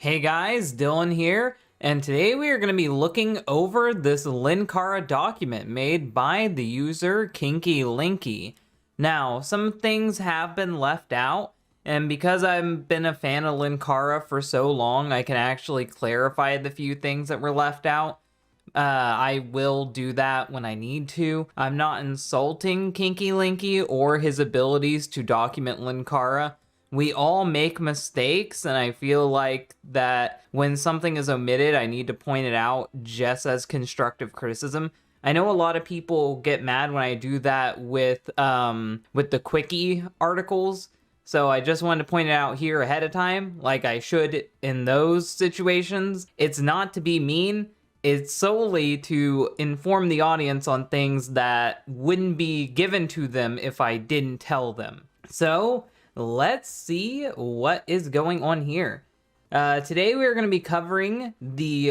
Hey guys, Dylan here, and today we are going to be looking over this Linkara document made by the user 𝐜𝒾. Now, some things have been left out, and because I've been a fan of Linkara for so long, I can actually clarify the few things that were left out. I will do that when I need to. I'm not insulting 𝐜𝒾 or his abilities to document Linkara. We all make mistakes, and I feel like that when something is omitted, I need to point it out just as constructive criticism. I know a lot of people get mad when I do that with the 𝐜𝒾 articles, so I just wanted to point it out here ahead of time, like I should in those situations. It's not to be mean, it's solely to inform the audience on things that wouldn't be given to them if I didn't tell them. So, let's see what is going on here. Today we are going to be covering the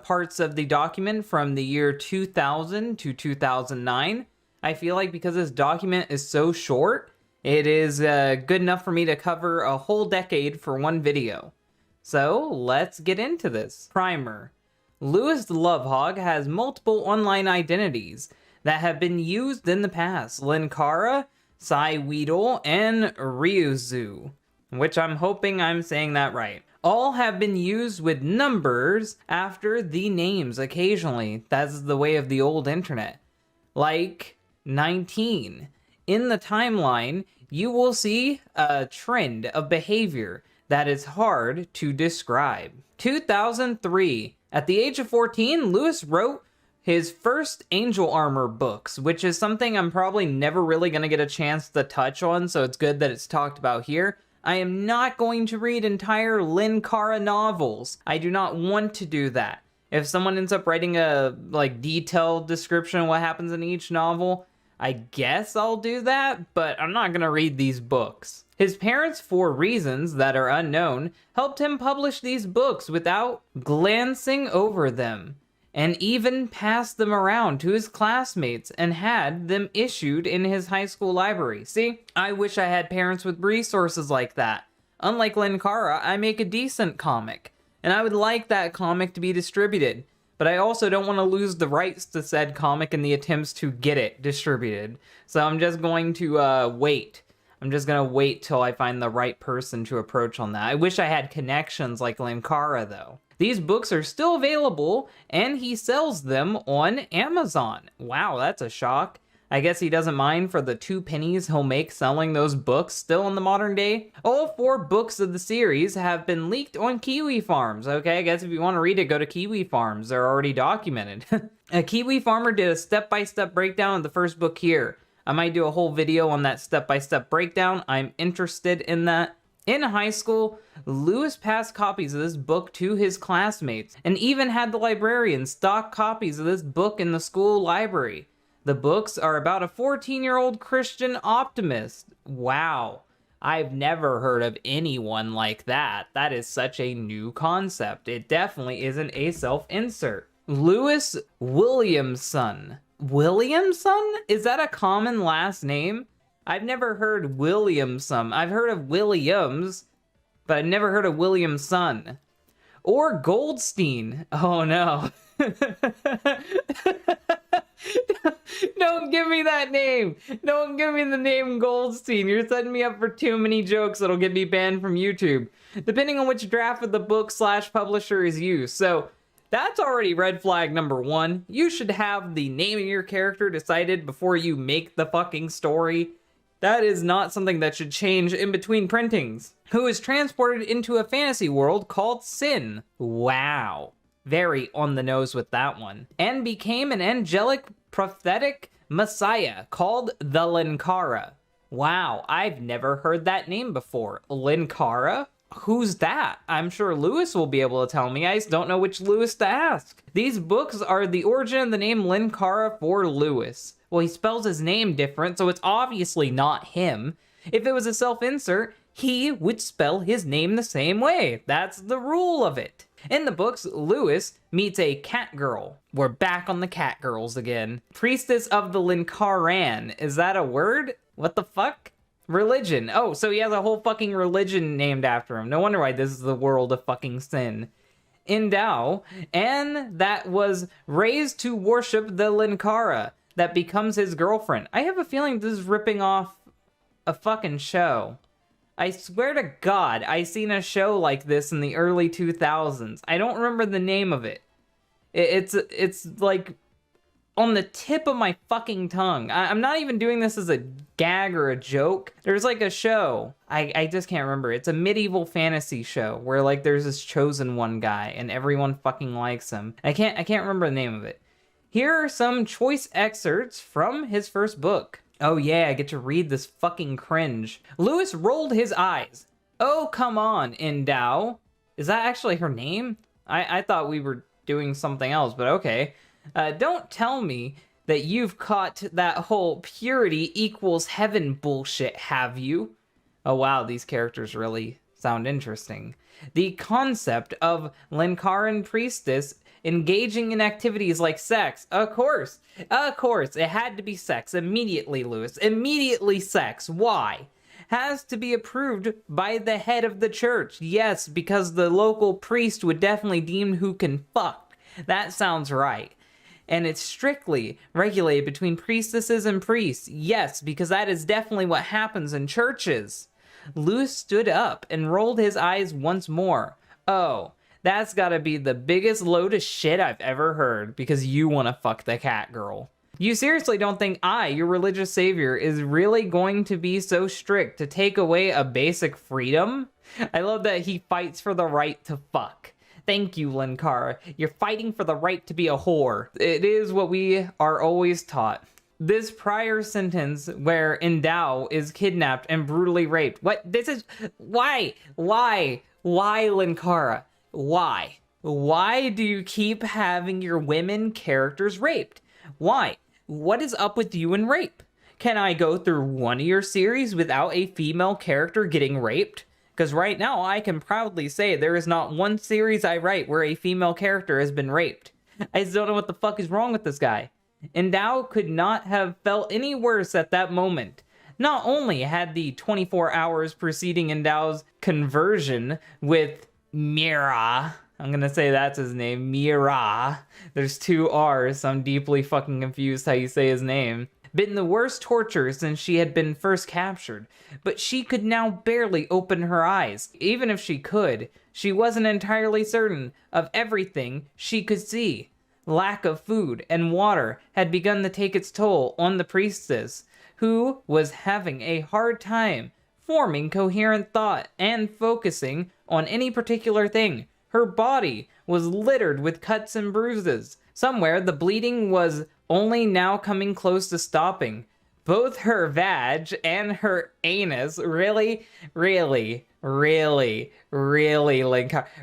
parts of the document from the year 2000 to 2009. I feel like because this document is so short, it is good enough for me to cover a whole decade for one video. So let's get into this. Primer. Louis the Love Hog has multiple online identities that have been used in the past. Linkara, 𝐜𝒾, and ℏ𝐔𝐍𝒒, which I'm hoping I'm saying that right. All have been used with numbers after the names occasionally. That's the way of the old internet. Like 19. In the timeline, you will see a trend of behavior that is hard to describe. 2003. At the age of 14, Louis wrote his first Angel Armor books, which is something I'm probably never really going to get a chance to touch on, so it's good that it's talked about here. I am not going to read entire Linkara novels. I do not want to do that. If someone ends up writing a detailed description of what happens in each novel, I guess I'll do that, but I'm not going to read these books. His parents, for reasons that are unknown, helped him publish these books without glancing over them, and even passed them around to his classmates and had them issued in his high school library. See, I wish I had parents with resources like that. Unlike Linkara, I make a decent comic, and I would like that comic to be distributed, but I also don't want to lose the rights to said comic in the attempts to get it distributed. So I'm just going to wait. I'm just going to wait till I find the right person to approach on that. I wish I had connections like Linkara, though. These books are still available, and he sells them on Amazon. Wow, that's a shock. I guess he doesn't mind for the 2 pennies he'll make selling those books still in the modern day. All 4 books of the series have been leaked on Kiwi Farms. Okay, I guess if you want to read it, go to Kiwi Farms. They're already documented. A Kiwi farmer did a step-by-step breakdown of the first book here. I might do a whole video on that step-by-step breakdown. I'm interested in that. In high school, Louis passed copies of this book to his classmates, and even had the librarian stock copies of this book in the school library. The books are about a 14-year-old Christian optimist. Wow, I've never heard of anyone like that. That is such a new concept. It definitely isn't a self-insert. Louis Williamson. Williamson? Is that a common last name? I've never heard Williamson. I've heard of Williams, but I've never heard of Williamson. Or Goldstein. Oh no. Don't give me that name. Don't give me the name Goldstein. You're setting me up for too many jokes that'll get me banned from YouTube, depending on which draft of the book / publisher is used. So that's already red flag number 1. You should have the name of your character decided before you make the fucking story. That is not something that should change in between printings. Who is transported into a fantasy world called Sin. Wow. Very on the nose with that one. And became an angelic prophetic messiah called the Linkara. Wow, I've never heard that name before. Linkara? Who's that? I'm sure Louis will be able to tell me. I just don't know which Louis to ask. These books are the origin of the name Linkara for Louis. Well, he spells his name different, so it's obviously not him. If it was a self-insert, he would spell his name the same way. That's the rule of it. In the books, Louis meets a cat girl. We're back on the cat girls again. Priestess of the Linkaran. Is that a word? What the fuck? Religion. Oh, so he has a whole fucking religion named after him. No wonder why this is the world of fucking sin. 𝐸, and that was raised to worship the Linkara that becomes his girlfriend. I have a feeling this is ripping off a fucking show. I swear to God, I seen a show like this in the early 2000s. I don't remember the name of it. It's like on the tip of my fucking tongue. I'm not even doing this as a gag or a joke. There's like a show, I just can't remember. It's a medieval fantasy show where like there's this chosen one guy and everyone fucking likes him. I can't remember the name of it. Here are some choice excerpts from his first book. Oh yeah, I get to read this fucking cringe. Lewis rolled his eyes. Oh, come on, 𝐸. Is that actually her name? I thought we were doing something else, but okay. Don't tell me that you've caught that whole purity equals heaven bullshit, have you? Oh wow, these characters really sound interesting. The concept of Linkaran priestess engaging in activities like sex. Of course, it had to be sex. Immediately, Lewis. Immediately sex. Why? Has to be approved by the head of the church. Yes, because the local priest would definitely deem who can fuck. That sounds right. And it's strictly regulated between priestesses and priests. Yes, because that is definitely what happens in churches. Lewis stood up and rolled his eyes once more. Oh, that's gotta be the biggest load of shit I've ever heard, because you want to fuck the cat girl. You seriously don't think I, your religious savior, is really going to be so strict to take away a basic freedom? I love that he fights for the right to fuck. Thank you, Linkara. You're fighting for the right to be a whore. It is what we are always taught. This prior sentence where 𝐸 is kidnapped and brutally raped. What? This is... Why? Why, Linkara? Why? Why do you keep having your women characters raped? Why? What is up with you and rape? Can I go through one of your series without a female character getting raped? Because right now, I can proudly say there is not one series I write where a female character has been raped. I just don't know what the fuck is wrong with this guy. 𝐸 could not have felt any worse at that moment. Not only had the 24 hours preceding 𝐸's conversion with 𝐜𝒾, I'm gonna say that's his name, 𝐜𝒾. There's two R's, so I'm deeply fucking confused how you say his name. Been the worst torture since she had been first captured, but she could now barely open her eyes. Even if she could, she wasn't entirely certain of everything she could see. Lack of food and water had begun to take its toll on the priestess, who was having a hard time forming coherent thought and focusing on any particular thing. Her body was littered with cuts and bruises. Somewhere the bleeding was only now coming close to stopping. Both her vag and her anus, really, Linkara,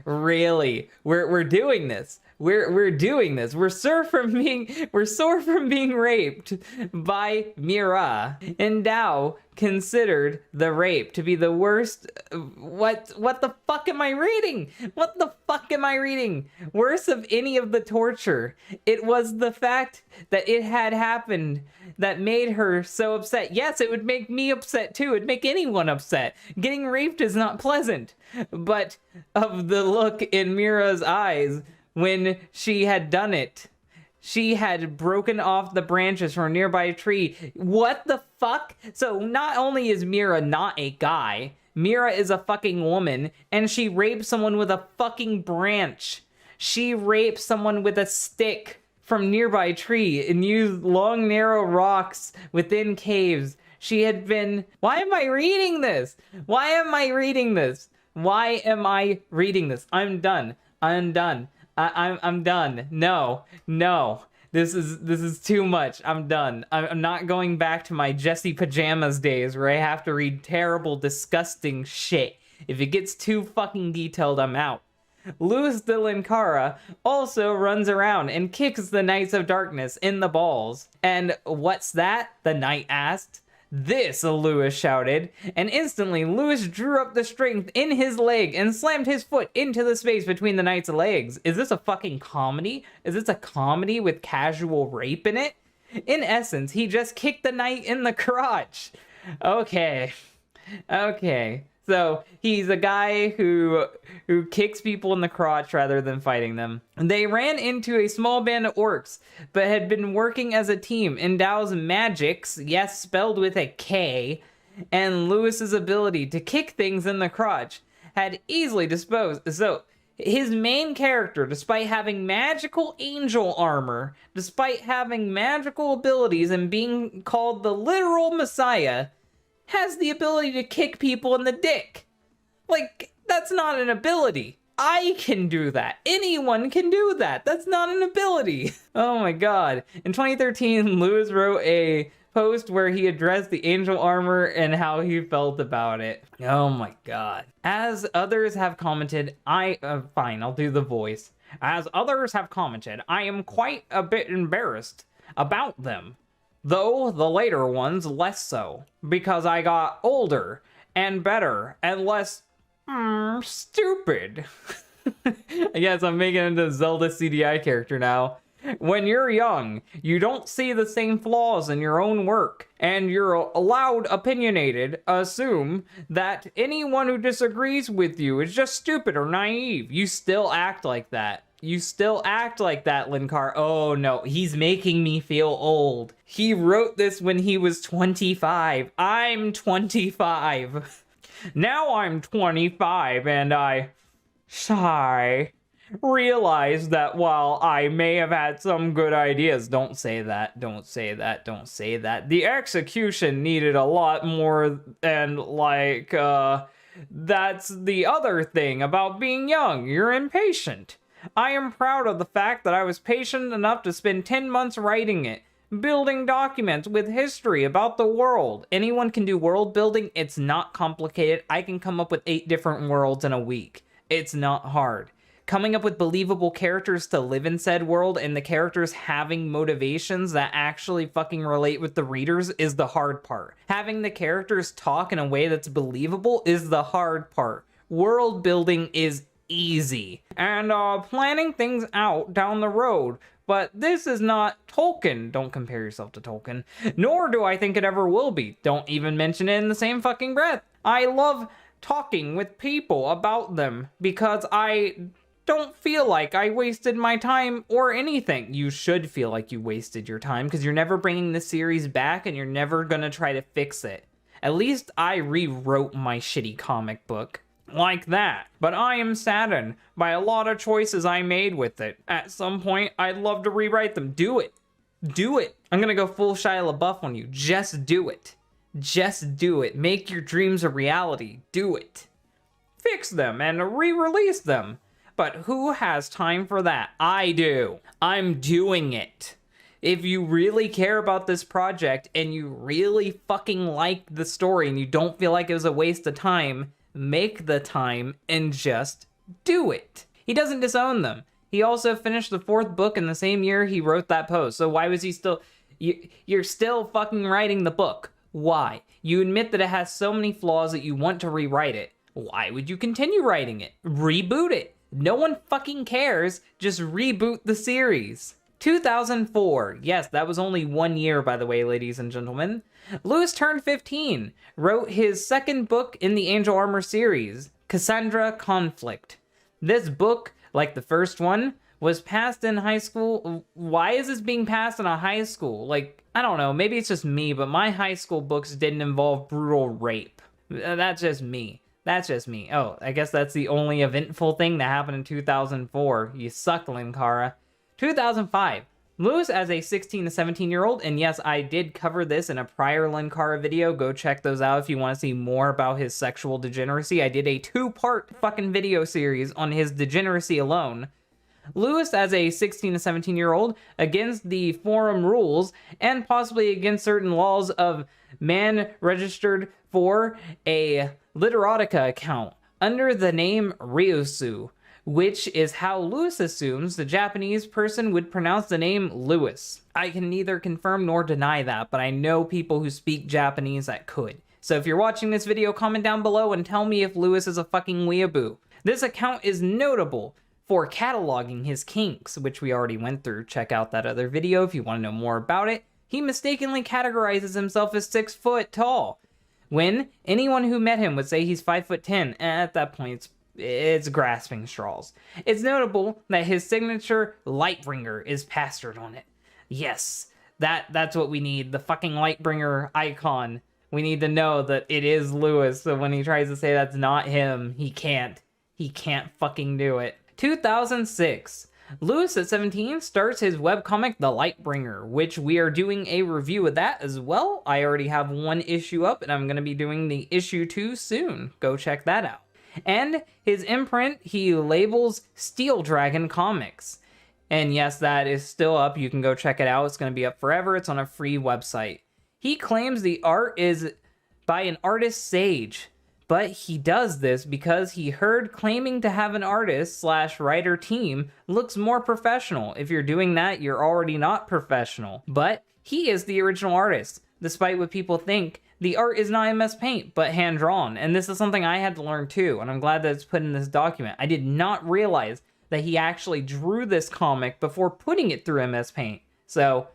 really, we're doing this. We're doing this. We're sore from being raped by 𝐜𝒾. 𝐸 considered the rape to be the worst. What the fuck am I reading? What the fuck am I reading? Worst of any of the torture. It was the fact that it had happened that made her so upset. Yes, it would make me upset too. It'd make anyone upset. Getting raped is not pleasant. But of the look in 𝐜𝒾's eyes when she had done it. She had broken off the branches from a nearby tree. What the fuck? So not only is 𝐜𝒾 not a guy, 𝐜𝒾 is a fucking woman, and she raped someone with a fucking branch. She raped someone with a stick from nearby tree and used long narrow rocks within caves. She had been... Why am I reading this? Why am I reading this? Why am I reading this? I'm done. I'm done. I'm done. No. This is too much. I'm done. I'm not going back to my Jesse Pajamas days where I have to read terrible, disgusting shit. If it gets too fucking detailed, I'm out. Lewis de Linkara also runs around and kicks the Knights of Darkness in the balls. And what's that? The knight asked. This, Lewis shouted, and instantly Lewis drew up the strength in his leg and slammed his foot into the space between the knight's legs. Is this a fucking comedy? Is this a comedy with casual rape in it? In essence, he just kicked the knight in the crotch. Okay. Okay. So he's a guy who kicks people in the crotch rather than fighting them. They ran into a small band of orcs, but had been working as a team. In 𝐿's magics, yes, spelled with a K, and Lewis's ability to kick things in the crotch had easily disposed. So his main character, despite having magical angel armor, despite having magical abilities and being called the literal Messiah, has the ability to kick people in the dick. Like, that's not an ability. I can do that. Anyone can do that. That's not an ability. Oh my god. In 2013, Lewis wrote a post where he addressed the angel armor and how he felt about it. Oh my god. As others have commented, fine, I'll do the voice. As others have commented, I am quite a bit embarrassed about them. Though the later ones less so, because I got older and better and less stupid. I guess I'm making it into Zelda CDI character now. When you're young, you don't see the same flaws in your own work, and you're allowed opinionated, assume that anyone who disagrees with you is just stupid or naive. You still act like that. You still act like that, Linkara. Oh no, he's making me feel old. He wrote this when he was 25. I'm 25. Now I'm 25 and I realize that while I may have had some good ideas, don't say that, don't say that, don't say that. The execution needed a lot more, and that's the other thing about being young. You're impatient. I am proud of the fact that I was patient enough to spend 10 months writing it, building documents with history about the world. Anyone can do world building. It's not complicated. I can come up with 8 different worlds in a week. It's not hard. Coming up with believable characters to live in said world and the characters having motivations that actually fucking relate with the readers is the hard part. Having the characters talk in a way that's believable is the hard part. World building is easy. And planning things out down the road. But this is not Tolkien. Don't compare yourself to Tolkien. Nor do I think it ever will be. Don't even mention it in the same fucking breath. I love talking with people about them because I don't feel like I wasted my time or anything. You should feel like you wasted your time because you're never bringing the series back and you're never gonna try to fix it. At least I rewrote my shitty comic book. Like that. But I am saddened by a lot of choices I made with it. At some point, I'd love to rewrite them. Do it. Do it. I'm gonna go full Shia LaBeouf on you. Just do it. Just do it. Make your dreams a reality. Do it. Fix them and re-release them. But who has time for that? I do. I'm doing it. If you really care about this project and you really fucking like the story and you don't feel like it was a waste of time, make the time and just do it. He doesn't disown them. He also finished the 4th book in the same year he wrote that post. So why was he still... You're still fucking writing the book. Why? You admit that it has so many flaws that you want to rewrite it. Why would you continue writing it? Reboot it. No one fucking cares. Just reboot the series. 2004. Yes, that was only 1 year, by the way, ladies and gentlemen. Lewis turned 15, wrote his 2nd book in the Angel Armor series, ℏ Conflict. This book, like the first one, was passed in high school. Why is this being passed in a high school? Like, I don't know, maybe it's just me, but my high school books didn't involve brutal rape. That's just me. That's just me. Oh, I guess that's the only eventful thing that happened in 2004. You suck, Linkara. 2005. Lewis as a 16 to 17-year-old, and yes, I did cover this in a prior Linkara video. Go check those out if you want to see more about his sexual degeneracy. I did a 2-part fucking video series on his degeneracy alone. Lewis as a 16 to 17-year-old, against the forum rules, and possibly against certain laws of man registered for a Literotica account under the name Ryusu, which is how Lewis assumes the Japanese person would pronounce the name Lewis. I can neither confirm nor deny that, but I know people who speak Japanese that could. So if you're watching this video, comment down below and tell me if Lewis is a fucking weeaboo. This account is notable for cataloging his kinks, which we already went through. Check out that other video if you want to know more about it. He mistakenly categorizes himself as 6 foot tall, when anyone who met him would say he's 5'10", and at that point it's grasping straws. It's notable that his signature Lightbringer is plastered on it. Yes, that's what we need, the fucking Lightbringer icon. We need to know that it is Lewis, so when he tries to say that's not him, he can't fucking do it. 2006. Lewis at 17 starts his webcomic The Lightbringer, which we are doing a review of that as well. I already have 1 issue up, and I'm going to be doing the issue 2 soon. Go check that out. And his imprint, he labels Steel Dragon Comics. And yes, that is still up. You can go check it out. It's going to be up forever. It's on a free website. He claims the art is by an artist sage, but he does this because he heard claiming to have an artist/writer team looks more professional. If you're doing that, you're already not professional. But he is the original artist. Despite what people think, the art is not MS Paint, but hand-drawn. And this is something I had to learn too, and I'm glad that it's put in this document. I did not realize that he actually drew this comic before putting it through MS Paint. So,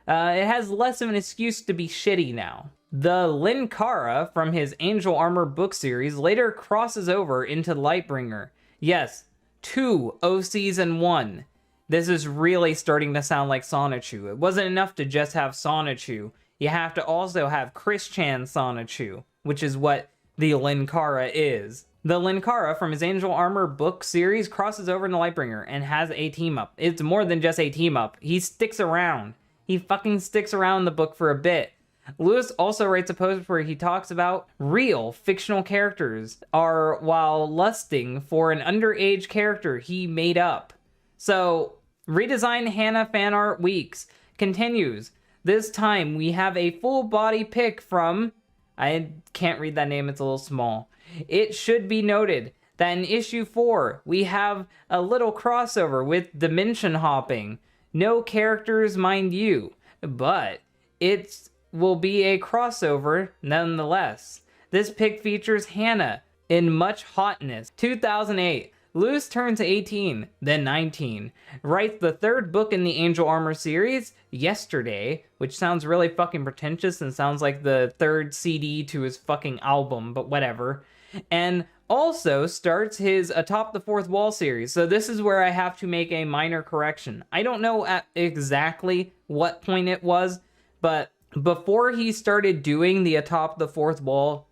it has less of an excuse to be shitty now. The Linkara from his Angel Armor book series later crosses over into Lightbringer. Yes, 2 OCs in 1. This is really starting to sound like Sonichu. It wasn't enough to just have Sonichu. You have to also have Chris-chan Sonichu, which is what the Linkara is. The Linkara from his Angel Armor book series crosses over into Lightbringer and has a team-up. It's more than just a team-up. He sticks around. He fucking sticks around the book for a bit. Lewis also writes a post where he talks about real fictional characters are while lusting for an underage character he made up. So, Redesign Hannah Fan Art Weeks continues. This time we have a full body pic from, I can't read that name, it's a little small. It should be noted that in issue 4 we have a little crossover with dimension hopping. No characters, mind you, but it will be a crossover nonetheless. This pic features Hannah in much hotness. 2008. Lewis turns 18, then 19. Writes the 3rd book in the Angel Armor series, Yesterday, which sounds really fucking pretentious and sounds like the 3rd CD to his fucking album, but whatever. And also starts his Atop the Fourth Wall series. So this is where I have to make a minor correction. I don't know at exactly what point it was, but before he started doing the Atop the Fourth Wall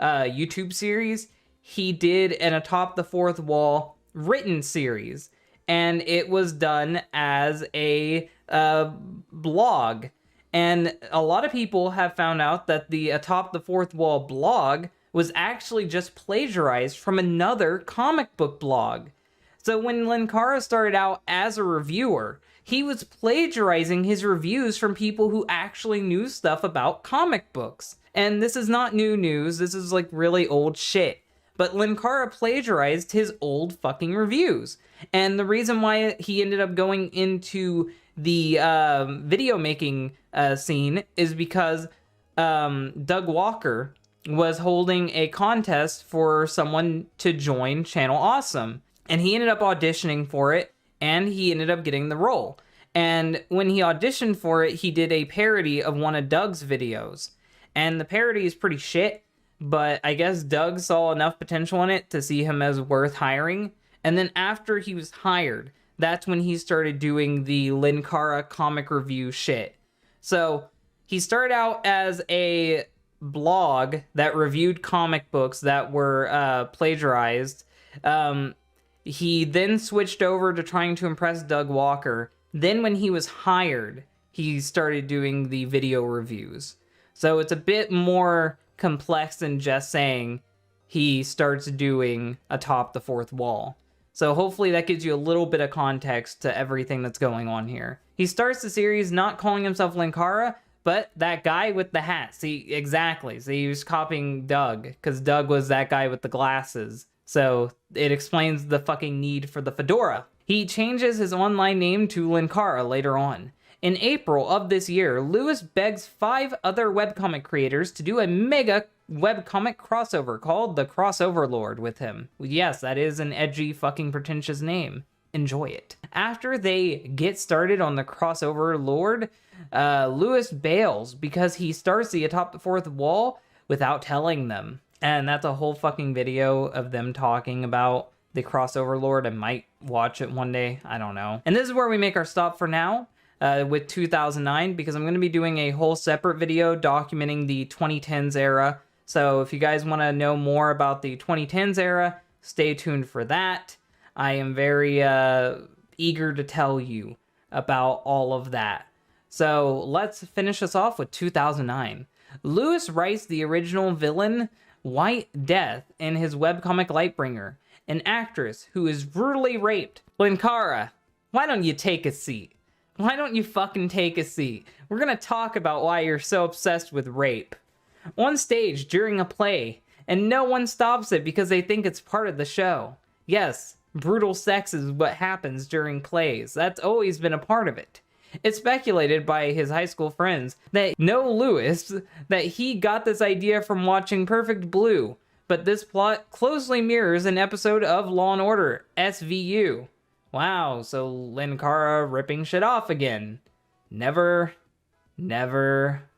YouTube series, he did an Atop the Fourth Wall written series, and it was done as a blog. And a lot of people have found out that the Atop the Fourth Wall blog was actually just plagiarized from another comic book blog. So when Linkara started out as a reviewer, he was plagiarizing his reviews from people who actually knew stuff about comic books. And this is not new news, this is like really old shit. But Linkara plagiarized his old fucking reviews. And the reason why he ended up going into the video making scene is because Doug Walker was holding a contest for someone to join Channel Awesome. And he ended up auditioning for it, and he ended up getting the role. And when he auditioned for it, he did a parody of one of Doug's videos. And the parody is pretty shit, but I guess Doug saw enough potential in it to see him as worth hiring. And then after he was hired, that's when he started doing the Linkara comic review shit. So he started out as a blog that reviewed comic books that were plagiarized. He then switched over to trying to impress Doug Walker. Then when he was hired, he started doing the video reviews. So it's a bit more complex than just saying he starts doing Atop the Fourth Wall. So hopefully that gives you a little bit of context to everything that's going on here. He starts the series not calling himself Linkara, but that guy with the hat. See, exactly. So he was copying Doug, because Doug was that guy with the glasses. So it explains the fucking need for the fedora. He changes his online name to Linkara later on. In April of this year, Lewis begs 5 other webcomic creators to do a mega webcomic crossover called the Crossover Lord with him. Yes, that is an edgy fucking pretentious name. Enjoy it. After they get started on the Crossover Lord, Lewis bails because he starts the Atop the Fourth Wall without telling them. And that's a whole fucking video of them talking about the crossover lord. I might watch it one day. I don't know. And this is where we make our stop for now with 2009, because I'm going to be doing a whole separate video documenting the 2010s era. So if you guys want to know more about the 2010s era, stay tuned for that. I am very eager to tell you about all of that. So let's finish this off with 2009. Lewis writes the original villain, White Death, in his webcomic Lightbringer, an actress who is brutally raped. Linkara, why don't you take a seat? Why don't you fucking take a seat? We're gonna talk about why you're so obsessed with rape. On stage during a play, and no one stops it because they think it's part of the show. Yes, brutal sex is what happens during plays. That's always been a part of it. It's speculated by his high school friends that know Lewis that he got this idea from watching Perfect Blue, but this plot closely mirrors an episode of Law & Order, SVU. Wow, so Linkara ripping shit off again. Never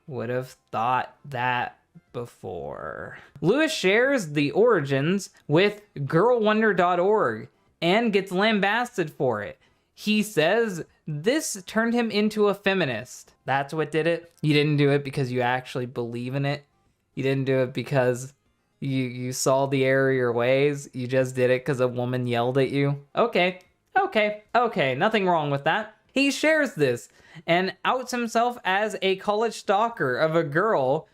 would have thought that before. Lewis shares the origins with girlwonder.org and gets lambasted for it. He says this turned him into a feminist. That's what did it? You didn't do it because you actually believe in it. You didn't do it because you saw the error of your ways. You just did it because a woman yelled at you. Okay, nothing wrong with that. He shares this and outs himself as a college stalker of a girl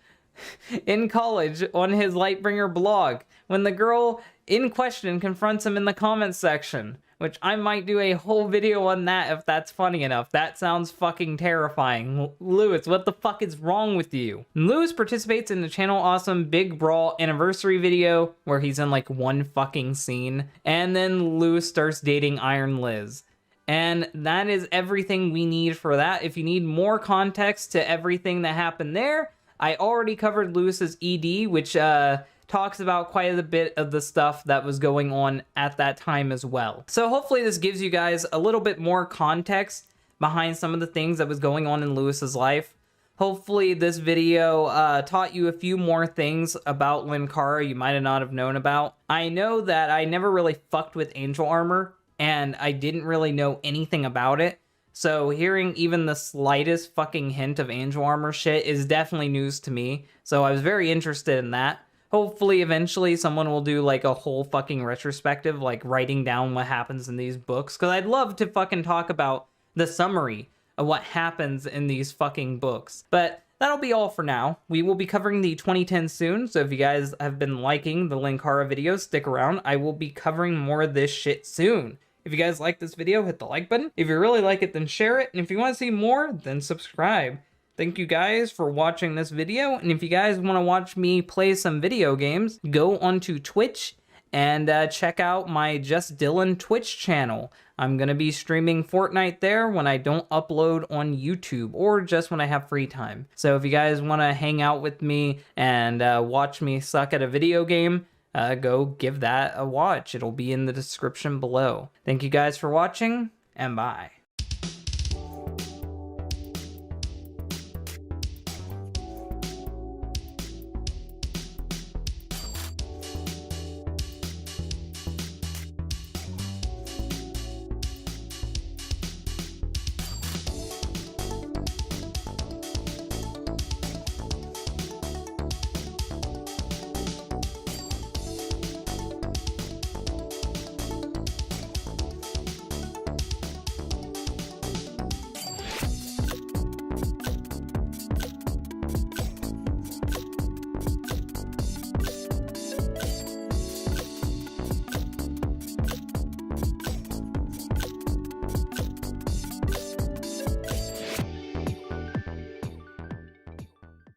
in college on his Lightbringer blog when the girl in question confronts him in the comments section, which I might do a whole video on that if that's funny enough. That sounds fucking terrifying. Lewis, what the fuck is wrong with you? Lewis participates in the Channel Awesome Big Brawl anniversary video where he's in like one fucking scene, and then Lewis starts dating Iron Liz. And that is everything we need for that. If you need more context to everything that happened there, I already covered Lewis's ED, which talks about quite a bit of the stuff that was going on at that time as well. So hopefully this gives you guys a little bit more context behind some of the things that was going on in Lewis's life. Hopefully this video taught you a few more things about Linkara you might not have known about. I know that I never really fucked with angel armor, and I didn't really know anything about it. So hearing even the slightest fucking hint of angel armor shit is definitely news to me. So I was very interested in that. Hopefully eventually someone will do like a whole fucking retrospective, like writing down what happens in these books. Because I'd love to fucking talk about the summary of what happens in these fucking books. But that'll be all for now. We will be covering the 2010 soon. So if you guys have been liking the Linkara videos, stick around. I will be covering more of this shit soon. If you guys like this video, hit the like button. If you really like it, then share it. And if you want to see more, then subscribe. Thank you guys for watching this video. And if you guys want to watch me play some video games, go onto Twitch and check out my Just Dylan Twitch channel. I'm going to be streaming Fortnite there when I don't upload on YouTube or just when I have free time. So if you guys want to hang out with me and watch me suck at a video game, go give that a watch. It'll be in the description below. Thank you guys for watching, and bye.